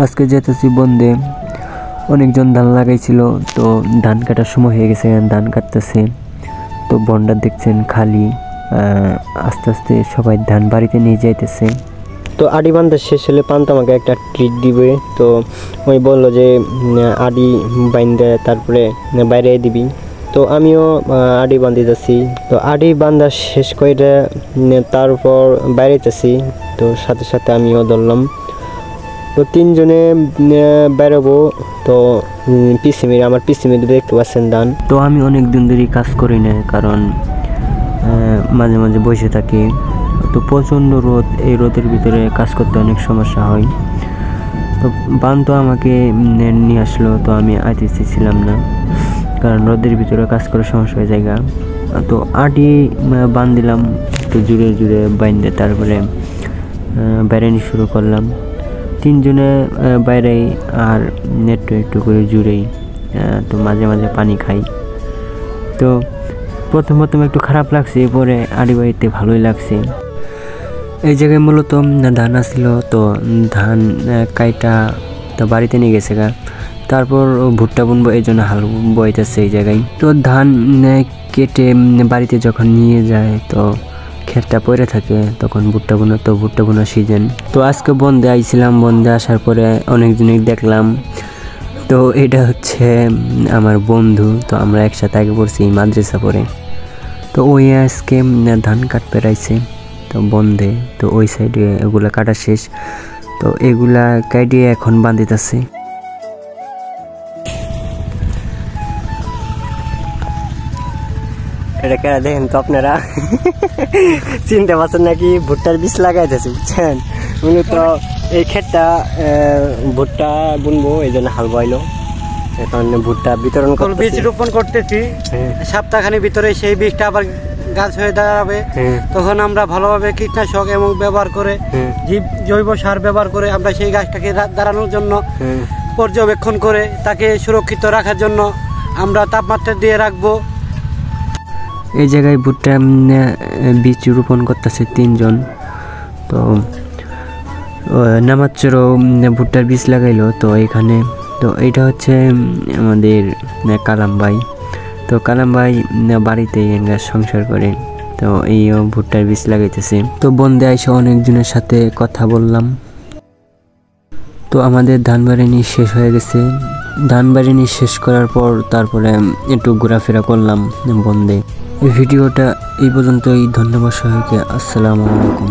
আজকে যেতেছি বন্দে। অনেকজন ধান লাগাইছিল, তো ধান কাটার সময় হয়ে গেছে, ধান কাটতেছে। তো বনটা দেখছেন খালি, আস্তে আস্তে সবাই ধান বাড়িতে নিয়ে যাইতেছে। তো আড়ি বান্ধা শেষ হলে পান্ত আমাকে একটা ট্রিট দিবে। তো ওই বললো যে আড়ি বান্ধে তারপরে বাইরে দিবি। তো আমিও আড়ি বান্ধিতেছি। তো আড়ি বান্ধা শেষ করে তারপর বাইরেতেছি। তো সাথে সাথে আমিও ধরলাম। তো তিনজনে বেরোবো। তো আমার পিসিমির দেখতে পাচ্ছেন ধান। তো আমি অনেক দিন ধরেই কাজ করি না, কারণ মাঝে মাঝে বসে থাকি। তো প্রচণ্ড রোদ, এই রোদের ভিতরে কাজ করতে অনেক সমস্যা হয়। তো বান তো আমাকে নিয়ে আসলো, তো আমি আইতেছিলাম না, কারণ রোদের ভিতরে কাজ করার সমস্যা হয়ে জায়গা। তো আটি বান দিলাম, তো জুড়ে জুড়ে বাইন্দে তারপরে বেড়ানি শুরু করলাম। তিনজনে বাইরেই আর একটু একটু করে জুড়েই। তো মাঝে মাঝে পানি খাই। তো প্রথম একটু খারাপ লাগছে, পরে আড়ি বাড়িতে ভালোই লাগছে। এই জায়গায় মূলত ধান আসছিল, তো ধান কাইটা তো বাড়িতে নিয়ে গেছে গা। তারপর ভুট্টা বুনবো, এই জন্য হাল বইতেছে এই জায়গায়। তো ধান কেটে বাড়িতে যখন নিয়ে যায়, তো ক্ষেতটা পড়ে থাকে, তখন ভুট্টা বোনার সিজন। তো আজকে বন্দে আইছিলাম, বন্দে আসার পরে অনেকজনই দেখলাম। তো এটা হচ্ছে আমার বন্ধু, তো আমরা একসাথে আগে পড়ছি মাদ্রাসা পড়ে। তো ওই আজকে ধান কাটতে রাইছে তো বন্ধে। তো ওই সাইডে এগুলা কাটা শেষ, তো এগুলা কাটিয়ে এখন বাঁধিতেছে। এটা কেন দেখেন তো আপনারা চিনতে পারছেন নাকি? ভুট্টার বীজ লাগাইতেছে, বুঝছেন? মূলত এই ক্ষেতটা ভুট্টা বুনবো, এই জন্য হাল বইলো। এখন ভুট্টা বিতরণ করতে, বীজ রোপণ করতেছি। সপ্তাহখানির ভিতরে সেই বীজটা আবার গাছ হয়ে দাঁড়াবে। তখন আমরা ভালোভাবে কীটনাশক এবং ব্যবহার করে, জৈব সার ব্যবহার করে আমরা সেই গাছটাকে দাঁড়ানোর জন্য পর্যবেক্ষণ করে তাকে সুরক্ষিত রাখার জন্য আমরা তাপমাত্রা দিয়ে রাখবো। এই জায়গায় ভুট্টা বীজ রোপণ করতেছে তিনজন। তো নামাচ্চরও ভুট্টার বীজ লাগাইলো। তো এখানে তো এইটা হচ্ছে আমাদের কালাম ভাই। তো কালাম ভাই বাড়িতে সংসার করে, তো এইও ভুট্টার বীজ লাগাইতেছে। তো বন্দে আইসা অনেকজনের সাথে কথা বললাম। তো আমাদের ধান বাড়ানি শেষ হয়ে গেছে। ধান বাড়ানি শেষ করার পর তারপরে একটু ঘোরাফেরা করলাম বন্দে। এই ভিডিওটা এই পর্যন্তই। ধন্যবাদ সবাইকে। আসসালামু আলাইকুম।